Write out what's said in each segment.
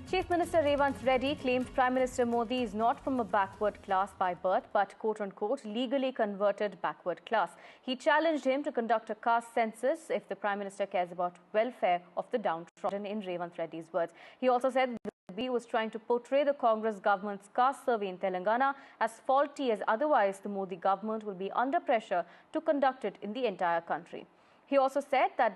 Chief Minister Revanth Reddy claimed Prime Minister Modi is not from a backward class by birth, but quote-unquote legally converted backward class. He challenged him to conduct a caste census if the Prime Minister cares about welfare of the downtrodden, in Revanth Reddy's words. He also said the B was trying to portray the Congress government's caste survey in Telangana as faulty, as otherwise the Modi government will be under pressure to conduct it in the entire country. He also said that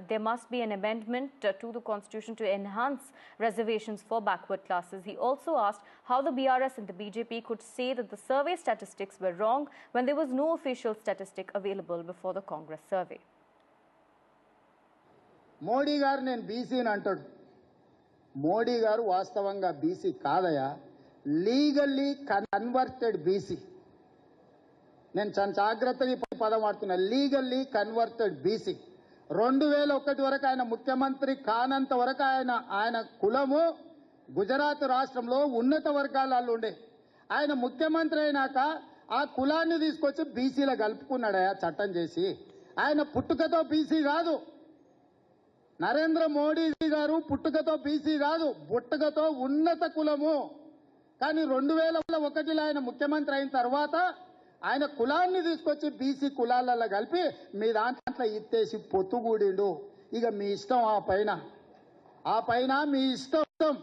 there must be an amendment to the constitution to enhance reservations for backward classes. He also asked how the BRS and the BJP could say that the survey statistics were wrong when there was no official statistic available before the Congress survey. Modi garu nenu BC ni antadu. Modi garu vastavanga BC kaadaya, legally converted BC. నేను చాలా జాగ్రత్తగా పదం వాడుతున్నా. Legally converted BC. 2001 వరకు ఆయన ముఖ్యమంత్రి కానంత వరకు ఆయన కులము గుజరాత్ రాష్ట్రంలో ఉన్నత వర్గాలలో ఉండే. ఆయన ముఖ్యమంత్రి అయినాక ఆ కులాన్ని తీసుకొచ్చి బీసీలో కలుపుకున్నాడయా చట్టం చేసి. ఆయన పుట్టుకతో బీసీ కాదు. నరేంద్ర మోడీ గారు పుట్టుకతో బీసీ కాదు, పుట్టుకతో ఉన్నత కులము. కానీ 2001లో ఆయన ముఖ్యమంత్రి అయిన తర్వాత ఆయన కులాన్ని తీసుకొచ్చి బీసీ కులాలలో కలిపి మీ దాంట్లో ఇత్తేసి పొత్తుగూడిండు. ఇక మీ ఇష్టం. ఆ పైన మీ ఇష్టం.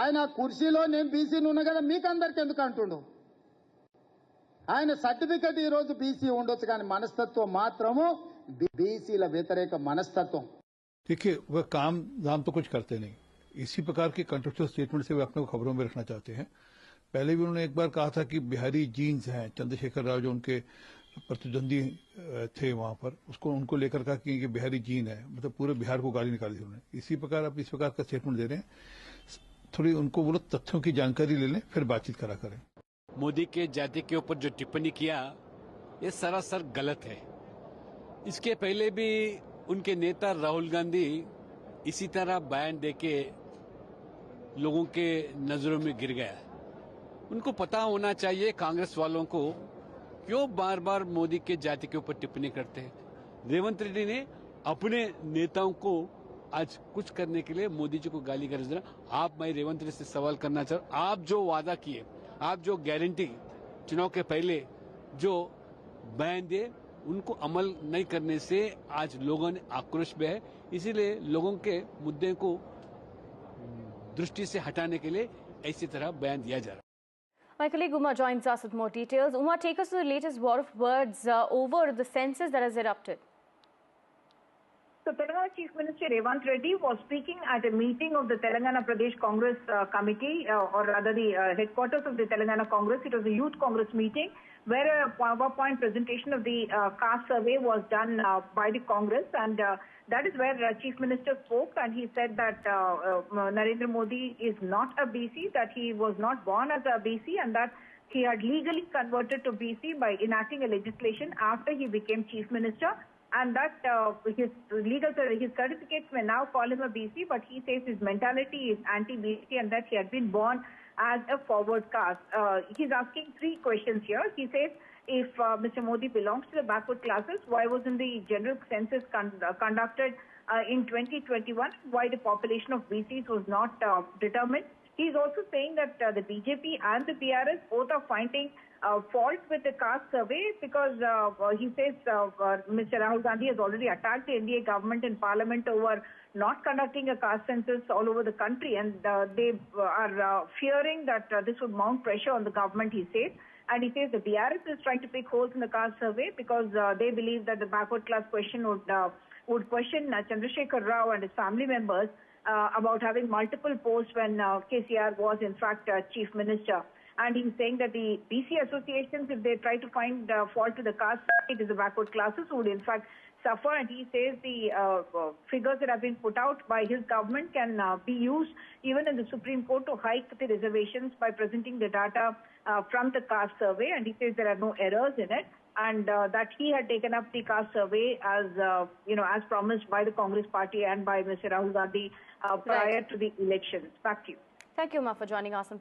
ఆయన కుర్చీలో నేను బీసీని ఉన్నా కదా మీకు అందరికి ఎందుకు అంటుండు. ఆయన సర్టిఫికెట్ ఈరోజు బీసీ ఉండొచ్చు, కానీ మనస్తత్వం మాత్రము బీసీల వ్యతిరేక మనస్తత్వం. देखिए, वह काम नाम तो कुछ करते नहीं. इसी प्रकार के कंट्रोवर्शियल स्टेटमेंट से वे अपने को खबरों में रखना चाहते हैं. पहले भी उन्होंने एक बार कहा था कि बिहारी जीन्स हैं. चंद्रशेखर राव जो उनके प्रतिद्वंदी थे वहां पर, उनको लेकर कहा कि ये बिहारी जीन है, मतलब पूरे बिहार को गाली निकाली थी उन्होंने. इसी प्रकार आप इस प्रकार का स्टेटमेंट दे रहे हैं. थोड़ी उनको बोलो तथ्यों की जानकारी ले लें, फिर बातचीत करा करें. मोदी के जाति के ऊपर जो टिप्पणी किया, ये सरासर गलत है. इसके पहले भी उनके नेता राहुल गांधी इसी तरह बयान देके लोगों के नजरों में गिर गया. उनको पता होना चाहिए कांग्रेस वालों को क्यों बार बार मोदी के जाति के ऊपर टिप्पणी करते हैं. रेवंत रेड्डी ने अपने नेताओं को आज कुछ करने के लिए मोदी जी को गाली कर रहे. मैं रेवंत रेड्डी से सवाल करना चाहूँ, आप जो वादा किए, आप जो गारंटी चुनाव के पहले जो बयान दिए, उनको अमल नहीं करने से आज लोगों ने आक्रोश में है. इसीलिए लोगों के मुद्दे को दृष्टि से हटाने के लिए इसी तरह बयान दिया जा रहा है. My colleague Uma joins us with more details. Uma, take us to the latest war of words over the census that has erupted. So, Telangana Chief Minister Revanth Reddy was speaking at a meeting of the Telangana Pradesh Congress Committee, or rather the headquarters of the Telangana Congress. It was a youth Congress meeting where a PowerPoint presentation of the caste survey was done by the Congress, and that is where Chief Minister spoke, and he said that Narendra Modi is not a BC, that he was not born as a BC, and that he had legally converted to BC by enacting a legislation after he became Chief Minister. And that his certificates may now call him a BC, but he says his mentality is anti-BC and that he had been born as a forward caste. He's asking 3 questions here. He says, if Mr. Modi belongs to the backward classes, why wasn't the general census conducted in 2021? Why the population of BCs was not determined? He's also saying that the BJP and the BRS both are finding fault with the caste survey because he says Mr. Rahul Gandhi has already attacked the NDA government in Parliament over not conducting a caste census all over the country, and they are fearing that this would mount pressure on the government, he says. And he says the BRS is trying to pick holes in the caste survey because they believe that the backward class question would question Chandrasekhar Rao and his family members about having multiple posts when KCR was in fact Chief Minister. And he's saying that the BC associations, if they try to find fault to the caste, it is the backward classes who would in fact suffer. And he says the figures that have been put out by his government can be used even in the Supreme Court to hike the reservations by presenting the data from the caste survey. And he says there are no errors in it, and that he had taken up the caste survey as as promised by the Congress party and by Mr. Rahul Gandhi prior to the elections. Back to you. Thank you, Ma, for joining us on